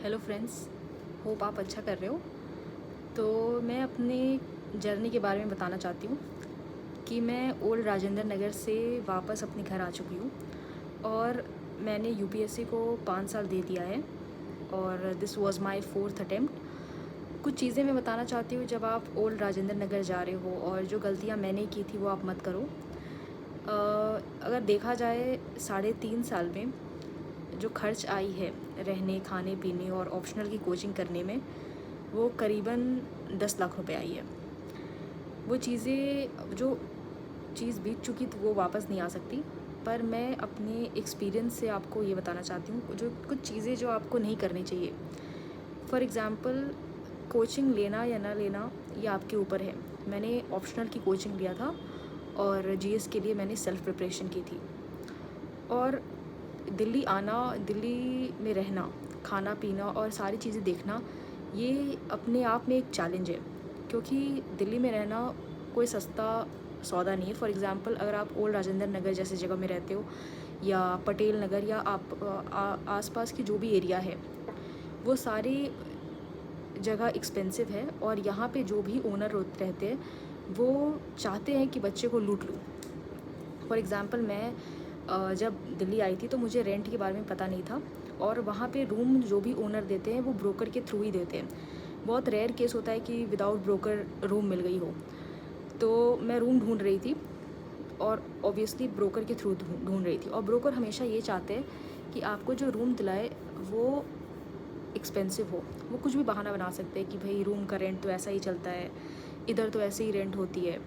Hello friends, hope आप अच्छा कर रहे हो। तो मैं अपने जर्नी के बारे में बताना चाहती हूँ कि मैं ओल्ड राजेंद्र नगर से वापस अपने घर आ चुकी हूँ और मैंने यूपीएससी को 5 साल दे दिया है और this was my fourth attempt. कुछ चीज़ें मैं बताना चाहती हूँ, जब आप ओल्ड राजेंद्र नगर जा रहे हो और जो गलतियाँ मैंने की थी वो आप मत करो। अगर देखा जाए 3.5 साल में जो खर्च आई है रहने खाने पीने और ऑप्शनल की कोचिंग करने में, वो करीबन 10 लाख रुपए आई है। वो चीज़ें जो चीज़ बीत चुकी तो वो वापस नहीं आ सकती, पर मैं अपने एक्सपीरियंस से आपको ये बताना चाहती हूँ जो कुछ चीज़ें जो आपको नहीं करनी चाहिए। फॉर एग्ज़ाम्पल, कोचिंग लेना या ना लेना ये आपके ऊपर है। मैंने ऑप्शनल की कोचिंग लिया था और जीएस के लिए मैंने सेल्फ़ प्रिपरेशन की थी। और दिल्ली आना, दिल्ली में रहना, खाना पीना और सारी चीज़ें देखना, ये अपने आप में एक चैलेंज है, क्योंकि दिल्ली में रहना कोई सस्ता सौदा नहीं है। फॉर एग्ज़ाम्पल, अगर आप ओल्ड राजेंद्र नगर जैसे जगह में रहते हो या पटेल नगर या आप आसपास की जो भी एरिया है, वो सारी जगह एक्सपेंसिव है और यहाँ पे जो भी ओनर रहते हैं वो चाहते हैं कि बच्चे को लूट लूँ। फॉर एग्ज़ाम्पल, मैं जब दिल्ली आई थी तो मुझे रेंट के बारे में पता नहीं था और वहाँ पे रूम जो भी ओनर देते हैं वो ब्रोकर के थ्रू ही देते हैं। बहुत रेयर केस होता है कि विदाउट ब्रोकर रूम मिल गई हो। तो मैं रूम ढूंढ रही थी और ऑब्वियसली ब्रोकर के थ्रू ढूंढ रही थी, और ब्रोकर हमेशा ये चाहते हैं कि आपको जो रूम दिलाए वो एक्सपेंसिव हो। वो कुछ भी बहाना बना सकते हैं कि भाई रूम का रेंट तो ऐसा ही चलता है, इधर तो ऐसे ही रेंट होती है।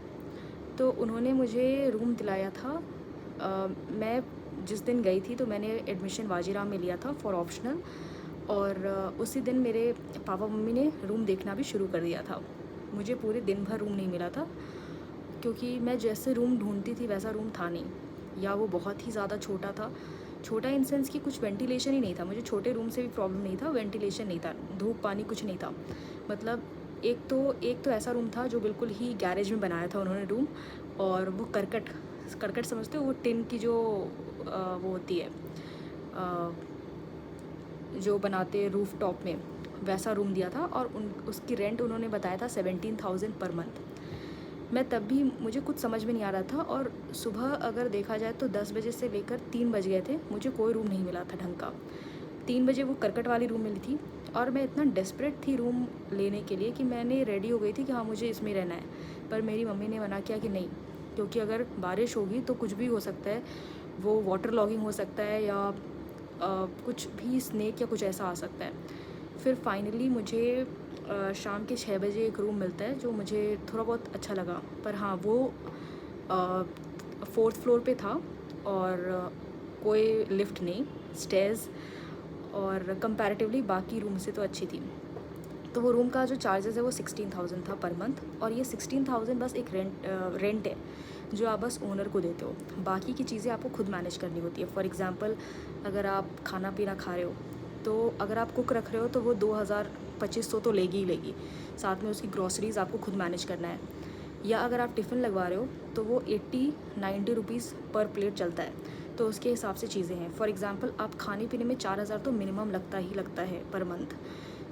तो उन्होंने मुझे रूम दिलाया था। मैं जिस दिन गई थी तो मैंने एडमिशन वाजीराम में लिया था फॉर ऑप्शनल, और उसी दिन मेरे पापा मम्मी ने रूम देखना भी शुरू कर दिया था। मुझे पूरे दिन भर रूम नहीं मिला था, क्योंकि मैं जैसे रूम ढूंढती थी वैसा रूम था नहीं, या वो बहुत ही ज़्यादा छोटा था। छोटा इन सेंस कि कुछ वेंटिलेशन ही नहीं था। मुझे छोटे रूम से भी प्रॉब्लम नहीं था, वेंटिलेशन नहीं था, धूप पानी कुछ नहीं था। मतलब एक तो ऐसा रूम था जो बिल्कुल ही गैरेज में बनाया था उन्होंने रूम, और वो करकट करकट समझते हो, वो टिन की जो वो होती है, अ, जो बनाते हैं रूफ टॉप में, वैसा रूम दिया था। और उसकी रेंट उन्होंने बताया था 17,000 पर मंथ। मैं तब भी, मुझे कुछ समझ में नहीं आ रहा था, और सुबह अगर देखा जाए तो 10 बजे से लेकर 3 बज गए थे, मुझे कोई रूम नहीं मिला था ढंग का। 3 बजे वो करकट वाली रूम मिली थी और मैं इतना डेस्परेट थी रूम लेने के लिए कि मैंने रेडी हो गई थी कि हाँ मुझे इसमें रहना है। पर मेरी मम्मी ने मना किया कि नहीं, क्योंकि अगर बारिश होगी तो कुछ भी हो सकता है, वो वाटर लॉगिंग हो सकता है या कुछ भी स्नेक या कुछ ऐसा आ सकता है। फिर फाइनली मुझे शाम के 6 बजे एक रूम मिलता है जो मुझे थोड़ा बहुत अच्छा लगा। पर हाँ, वो 4th फ्लोर पे था और कोई लिफ्ट नहीं, स्टेयर्स, और कंपैरेटिवली बाकी रूम से तो अच्छी थी। तो वो रूम का जो चार्जेस है वो 16,000 था पर मंथ, और ये 16,000 बस एक रेंट है जो आप बस ओनर को देते हो। बाकी की चीज़ें आपको खुद मैनेज करनी होती है। फॉर एग्ज़ाम्पल, अगर आप खाना पीना खा रहे हो तो अगर आप कुक रख रहे हो तो वो 2,000-2,500 तो लेगी ही लेगी, साथ में उसकी ग्रॉसरीज आपको खुद मैनेज करना है। या अगर आप टिफ़िन लगवा रहे हो तो वो 80-90 रुपीज़ पर प्लेट चलता है, तो उसके हिसाब से चीज़ें हैं। फॉर एग्ज़ाम्पल, आप खाने पीने में 4,000 तो मिनिमम लगता ही लगता है पर मंथ।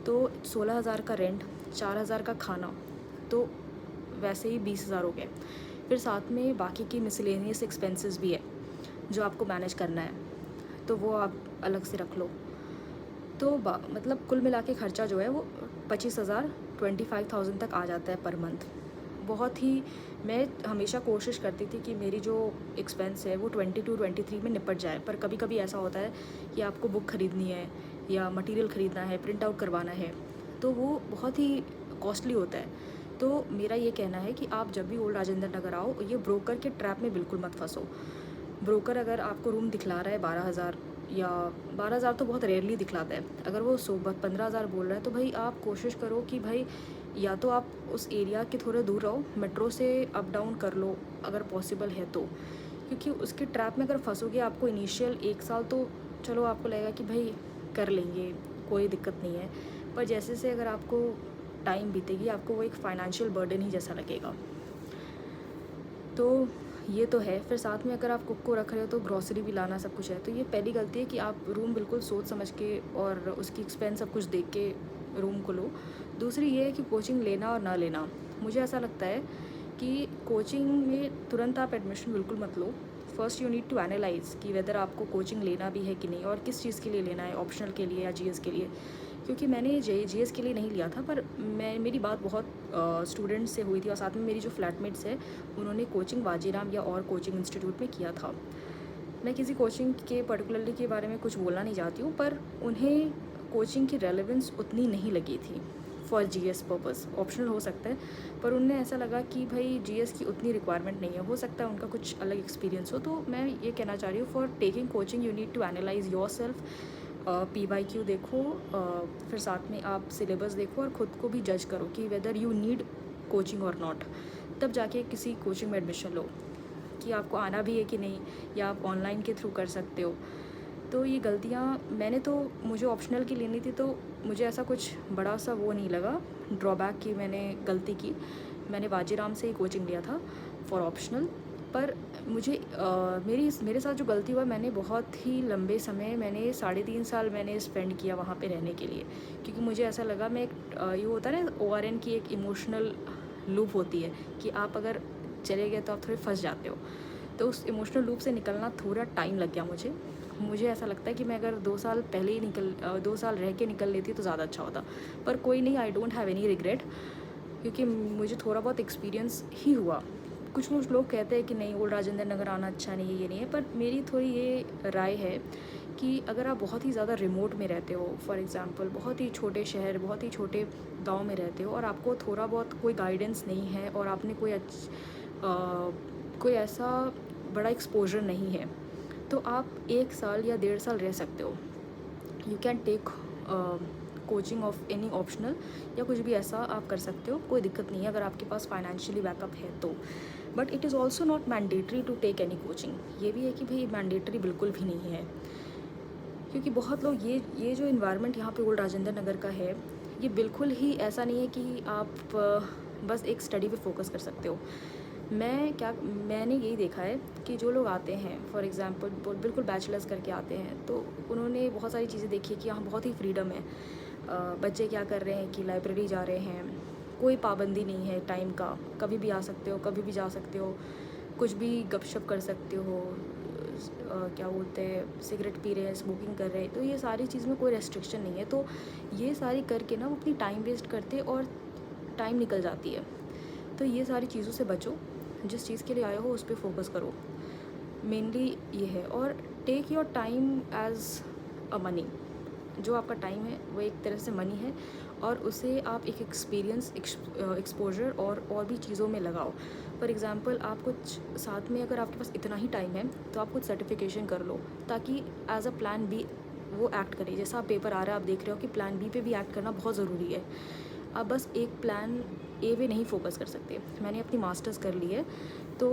तो 16,000 का रेंट, 4,000 का खाना, तो वैसे ही 20,000 हो गए। फिर साथ में बाकी की मिसलेनियस एक्सपेंसेस भी है जो आपको मैनेज करना है, तो वो आप अलग से रख लो। तो मतलब कुल मिला के खर्चा जो है वो 25,000, 25,000 तक आ जाता है पर मंथ। बहुत ही, मैं हमेशा कोशिश करती थी कि मेरी जो एक्सपेंस है वो 22-23 में निपट जाए, पर कभी कभी ऐसा होता है कि आपको बुक ख़रीदनी है या मटेरियल ख़रीदना है, प्रिंट आउट करवाना है, तो वो बहुत ही कॉस्टली होता है। तो मेरा ये कहना है कि आप जब भी ओल्ड राजेंद्र नगर आओ, ये ब्रोकर के ट्रैप में बिल्कुल मत फंसो। ब्रोकर अगर आपको रूम दिखला रहा है 12,000, या 12,000 तो बहुत रेयरली दिखलाता है, अगर वो 15,000 बोल रहा है तो भाई आप कोशिश करो कि भाई या तो आप उस एरिया के थोड़े दूर रहो, मेट्रो से अप डाउन कर लो अगर पॉसिबल है तो। क्योंकि उसके ट्रैप में अगर फंसोगे, आपको इनिशियल 1 साल तो चलो आपको लगेगा कि भाई कर लेंगे, कोई दिक्कत नहीं है, पर जैसे से अगर आपको टाइम बीतेगी आपको वो एक फ़ाइनेंशियल बर्डन ही जैसा लगेगा। तो ये तो है। फिर साथ में अगर आप कुक को रख रहे हो तो ग्रॉसरी भी लाना, सब कुछ है। तो ये पहली गलती है कि आप रूम बिल्कुल सोच समझ के और उसकी एक्सपेंस सब कुछ देख के रूम को लो। दूसरी ये है कि कोचिंग लेना और ना लेना। मुझे ऐसा लगता है कि कोचिंग में तुरंत आप एडमिशन बिल्कुल मत लो। First you need to analyse कि वेदर आपको कोचिंग लेना भी है कि नहीं, और किस चीज़ के लिए लेना है, ऑप्शनल के लिए या जीएस के लिए। क्योंकि मैंने जीएस के लिए नहीं लिया था, पर मेरी बात बहुत स्टूडेंट्स से हुई थी, और साथ में मेरी जो फ्लैटमेट्स है उन्होंने कोचिंग वाजीराम या और कोचिंग इंस्टीट्यूट में किया था। मैं किसी कोचिंग के पर्टिकुलरली के बारे में कुछ बोलना नहीं चाहती हूँ, पर उन्हें कोचिंग की रेलेवेंस उतनी नहीं लगी थी फॉर जीएस पर्पस। ऑप्शनल हो सकता है, पर उन्हें ऐसा लगा कि भाई जीएस की उतनी रिक्वायरमेंट नहीं है। हो सकता है उनका कुछ अलग एक्सपीरियंस हो। तो मैं ये कहना चाह रही हूँ, for taking coaching you need to analyse yourself. PYQ देखो, फिर साथ में आप सिलेबस देखो और ख़ुद को भी जज करो कि वेदर यू नीड कोचिंग और नॉट। तब जाके किसी कोचिंग में एडमिशन लो कि आपको आना भी है कि नहीं, या आप ऑनलाइन के थ्रू कर सकते हो। तो ये गलतियाँ मुझे ऑप्शनल की लेनी थी, तो मुझे ऐसा कुछ बड़ा सा वो नहीं लगा ड्रॉबैक की मैंने गलती की। मैंने वाजीराम से ही कोचिंग लिया था फॉर ऑप्शनल। पर मुझे मेरे साथ जो गलती हुआ, मैंने बहुत ही लंबे समय, मैंने 3.5 साल मैंने स्पेंड किया वहाँ पे रहने के लिए। क्योंकि मुझे ऐसा लगा, मैं ये होता है ना ORN की एक इमोशनल लूप होती है कि आप अगर चले गए तो आप थोड़े फंस जाते हो। तो उस इमोशनल लूप से निकलना थोड़ा टाइम लग गया मुझे ऐसा लगता है कि मैं अगर 2 साल पहले ही 2 साल रह के निकल लेती तो ज़्यादा अच्छा होता। पर कोई नहीं, I don't have any regret, क्योंकि मुझे थोड़ा बहुत एक्सपीरियंस ही हुआ। कुछ लोग कहते हैं कि नहीं, ओल्ड राजेंद्र नगर आना अच्छा नहीं है, ये नहीं है। पर मेरी थोड़ी ये राय है कि अगर आप बहुत ही ज़्यादा रिमोट में रहते हो, फॉर एग्ज़ाम्पल बहुत ही छोटे शहर, बहुत ही छोटे गांव में रहते हो, और आपको थोड़ा बहुत कोई गाइडेंस नहीं है, और आपने कोई ऐसा बड़ा एक्सपोजर नहीं है, तो आप 1 साल या 1.5 साल रह सकते हो। You can take coaching of any optional या कुछ भी ऐसा आप कर सकते हो, कोई दिक्कत नहीं है अगर आपके पास फाइनेंशियली बैकअप है तो। But it is also not mandatory to take any coaching. ये भी है कि भाई मैंडेटरी बिल्कुल भी नहीं है, क्योंकि बहुत लोग ये जो इन्वायरमेंट यहाँ पे ओल्ड राजेंद्र नगर का है, ये बिल्कुल ही ऐसा नहीं है कि आप बस एक स्टडी पे फोकस कर सकते हो। मैंने यही देखा है कि जो लोग आते हैं, फॉर एग्ज़ाम्पल बिल्कुल बैचलर्स करके आते हैं, तो उन्होंने बहुत सारी चीज़ें देखी कि यहाँ बहुत ही फ्रीडम है। बच्चे क्या कर रहे हैं कि लाइब्रेरी जा रहे हैं, कोई पाबंदी नहीं है टाइम का, कभी भी आ सकते हो, कभी भी जा सकते हो, कुछ भी गपशप कर सकते हो, क्या बोलते हैं, सिगरेट पी रहे हैं, स्मोकिंग कर रहे हैं, तो ये सारी चीज़ में कोई रेस्ट्रिक्शन नहीं है। तो ये सारी करके ना वो अपनी टाइम वेस्ट करते और टाइम निकल जाती है। तो ये सारी चीज़ों से बचो, जिस चीज़ के लिए आए हो उस पर फोकस करो, मेनली ये है। और take your time as a money. जो आपका टाइम है वो एक तरह से मनी है, और उसे आप एक एक्सपीरियंस, एक्सपोजर और भी चीज़ों में लगाओ। फॉर एग्ज़ाम्पल, आप कुछ साथ में, अगर आपके पास इतना ही टाइम है तो आप कुछ सर्टिफिकेशन कर लो, ताकि एज अ प्लान बी वो एक्ट करे। जैसा आप पेपर आ रहा है, आप देख रहे हो कि प्लान बी पे भी एक्ट करना बहुत ज़रूरी है। आप बस एक प्लान ए पे नहीं फोकस कर सकते। मैंने अपनी मास्टर्स कर ली है, तो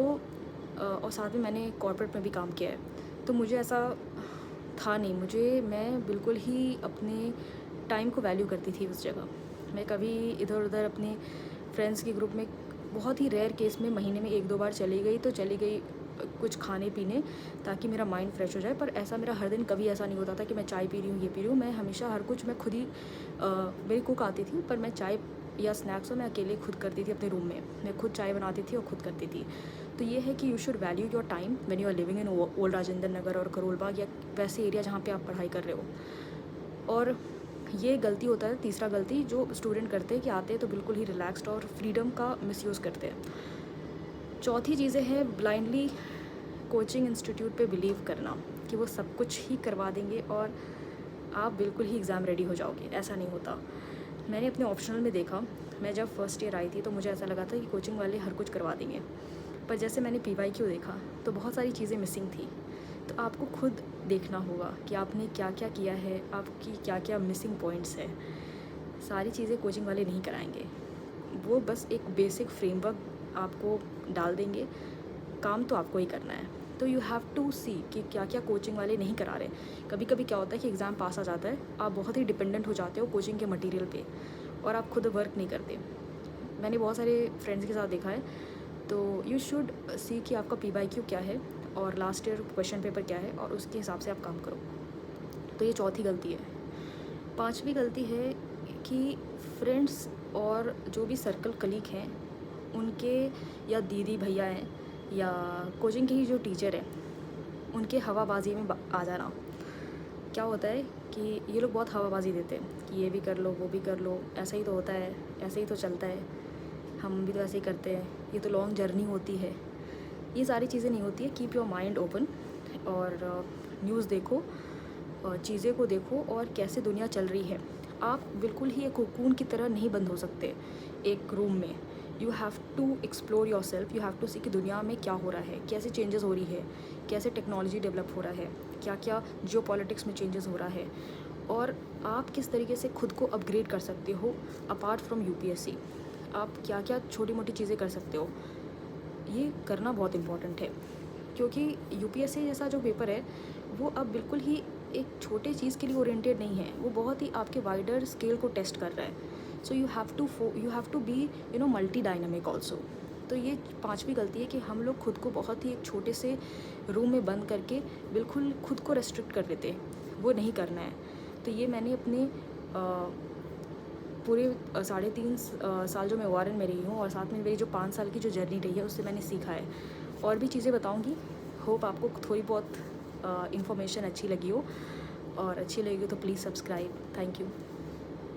और साथ में मैंने कॉर्पोरेट में भी काम किया है, तो मुझे ऐसा था नहीं, मैं बिल्कुल ही अपने टाइम को वैल्यू करती थी उस जगह। मैं कभी इधर उधर अपने फ्रेंड्स के ग्रुप में बहुत ही रेयर केस में महीने में 1-2 बार चली गई, तो चली गई कुछ खाने पीने, ताकि मेरा माइंड फ्रेश हो जाए। पर ऐसा मेरा हर दिन कभी ऐसा नहीं होता था कि मैं चाय पी रही हूँ, ये पी रही हूँ। मैं हमेशा हर कुछ मैं खुद ही, मेरी कुक आती थी, पर मैं चाय या स्नैक्स मैं अकेले खुद करती थी अपने रूम में। मैं खुद चाय बनाती थी और खुद करती थी। तो ये है कि you should value your time when you are living in old Rajendra Nagar और करोल बाग, या वैसे एरिया जहाँ पे आप पढ़ाई कर रहे हो। और ये गलती होता है, तीसरा गलती जो स्टूडेंट करते हैं कि आते हैं तो बिल्कुल ही रिलैक्स्ड और फ्रीडम का मिसयूज़ करते हैं। चौथी चीज़ें हैं ब्लाइंडली कोचिंग इंस्टीट्यूट पे बिलीव करना कि वो सब कुछ ही करवा देंगे और आप बिल्कुल ही एग्ज़ाम रेडी हो जाओगे। ऐसा नहीं होता। मैंने अपने ऑप्शनल में देखा, मैं जब फर्स्ट ईयर आई थी तो मुझे ऐसा लगा था कि कोचिंग वाले हर कुछ करवा देंगे, पर जैसे मैंने PYQ देखा तो बहुत सारी चीज़ें मिसिंग थी। तो आपको खुद देखना होगा कि आपने क्या क्या किया है, आपकी क्या क्या मिसिंग पॉइंट्स है। सारी चीज़ें कोचिंग वाले नहीं कराएंगे, वो बस एक बेसिक फ्रेमवर्क आपको डाल देंगे, काम तो आपको ही करना है। तो यू हैव टू सी कि क्या क्या कोचिंग वाले नहीं करा रहे। कभी कभी क्या होता है कि एग्ज़ाम पास आ जाता है, आप बहुत ही डिपेंडेंट हो जाते हो कोचिंग के मटेरियल पे, और आप खुद वर्क नहीं करते। मैंने बहुत सारे फ्रेंड्स के साथ देखा है, तो यू शुड सी कि आपका PYQ क्या है और लास्ट ईयर क्वेश्चन पेपर क्या है और उसके हिसाब से आप काम करो। तो ये चौथी गलती है। पांचवी गलती है कि फ्रेंड्स और जो भी सर्कल कलीग हैं उनके, या दीदी भैया हैं या कोचिंग के ही जो टीचर हैं, उनके हवाबाजी में आ जाना। क्या होता है कि ये लोग बहुत हवाबाजी देते हैं कि ये भी कर लो, वो भी कर लो, ऐसा ही तो होता है, ऐसे ही तो चलता है, हम भी तो ऐसे ही करते हैं, ये तो लॉन्ग जर्नी होती है। ये सारी चीज़ें नहीं होती है। कीप योर माइंड ओपन और न्यूज़ देखो, चीज़ें को देखो और कैसे दुनिया चल रही है। आप बिल्कुल ही एक कोकून की तरह नहीं बंद हो सकते एक रूम में। You have to explore yourself, you have to see कि दुनिया में क्या हो रहा है, कैसे चेंजेस हो रही है, कैसे टेक्नोलॉजी डेवलप हो रहा है, क्या क्या जियो पॉलिटिक्स में चेंजेस हो रहा है, और आप किस तरीके से खुद को अपग्रेड कर सकते हो अपार्ट फ्रॉम UPSC। आप क्या क्या छोटी मोटी चीज़ें कर सकते हो, ये करना बहुत इम्पॉर्टेंट है। क्योंकि UPSC जैसा जो पेपर है वो अब बिल्कुल ही एक छोटे चीज़ के लिए ओरिएंटेड नहीं है, वो बहुत ही आपके वाइडर स्केल को टेस्ट कर रहा है। So you have to be multi dynamic also. तो ये पांचवी गलती है कि हम लोग खुद को बहुत ही एक छोटे से रूम में बंद करके बिल्कुल खुद को रेस्ट्रिक्ट कर लेते हैं, वो नहीं करना है। तो ये मैंने अपने पूरे 3.5 साल जो मैं ORN में रही हूँ और साथ में मेरी जो 5 साल की जो जर्नी रही है उससे मैंने सीखा है। और भी चीज़ें बताऊँगी। होप आपको थोड़ी बहुत इन्फॉर्मेशन अच्छी लगी हो, और अच्छी लगी हो तो प्लीज़ सब्सक्राइब। Thank you.